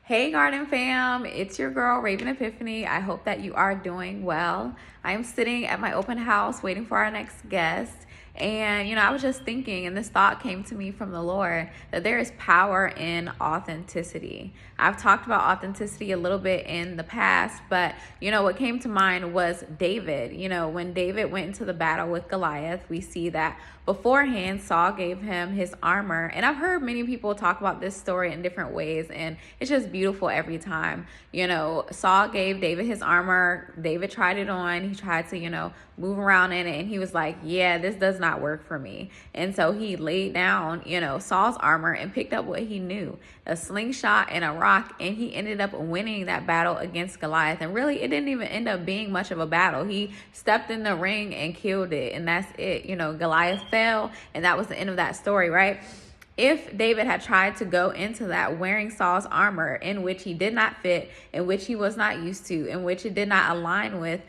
Hey Garden Fam, it's your girl Raven Epiphany. I hope that you are doing well. I am sitting at my open house waiting for our next guest. And, I was just thinking, and this thought came to me from the Lord, that there is power in authenticity. I've talked about authenticity a little bit in the past, but, what came to mind was David. When David went into the battle with Goliath, we see that beforehand, Saul gave him his armor. And I've heard many people talk about this story in different ways, and it's just beautiful every time. Saul gave David his armor. David tried it on. He tried to, move around in it, and he was like, yeah, this does not work for me. And so he laid down, Saul's armor and picked up what he knew, a slingshot and a rock, and he ended up winning that battle against Goliath. And really, it didn't even end up being much of a battle. He stepped in the ring and killed it, and that's it. Goliath fell, and that was the end of that story, right? If David had tried to go into that wearing Saul's armor, in which he did not fit, in which he was not used to, in which it did not align with,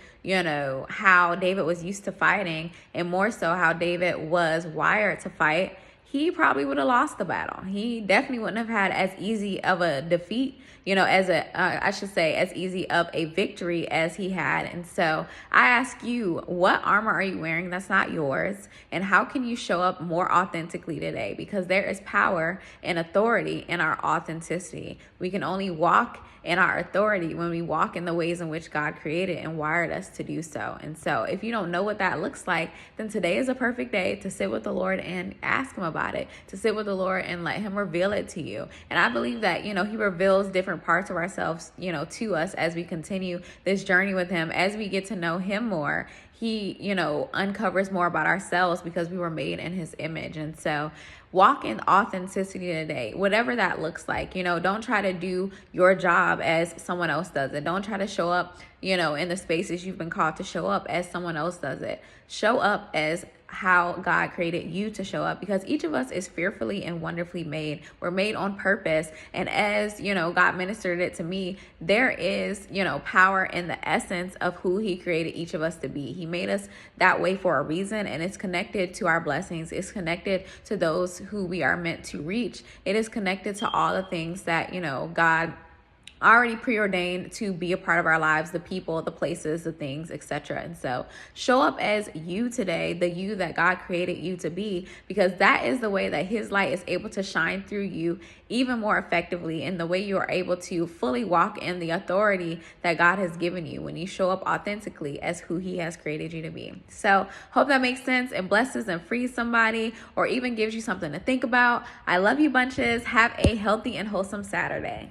how David was used to fighting, and more so how David was wired to fight, he probably would have lost the battle. He definitely wouldn't have had as easy of a defeat, as easy of a victory as he had. And so I ask you, what armor are you wearing that's not yours? And how can you show up more authentically today? Because there is power and authority in our authenticity. We can only walk in our authority when we walk in the ways in which God created and wired us to do so. And so if you don't know what that looks like, then today is a perfect day to sit with the Lord and ask him about it, to sit with the Lord and let him reveal it to you. And I believe that, he reveals different parts of ourselves, to us as we continue this journey with him, as we get to know him more. He, uncovers more about ourselves because we were made in his image. And so walk in authenticity today, whatever that looks like. Don't try to do your job as someone else does it. Don't try to show up, in the spaces you've been called to show up as someone else does it. Show up as how God created you to show up, because each of us is fearfully and wonderfully made. We're made on purpose. And as, God ministered it to me, there is, power in the essence of who he created each of us to be. He made us that way for a reason, and it's connected to our blessings. It's connected to those who we are meant to reach. It is connected to all the things that, God already preordained to be a part of our lives, the people, the places, the things, etc. And so show up as you today, the you that God created you to be, because that is the way that his light is able to shine through you even more effectively, in the way you are able to fully walk in the authority that God has given you when you show up authentically as who he has created you to be. So hope that makes sense and blesses and frees somebody, or even gives you something to think about. I love you bunches. Have a healthy and wholesome Saturday.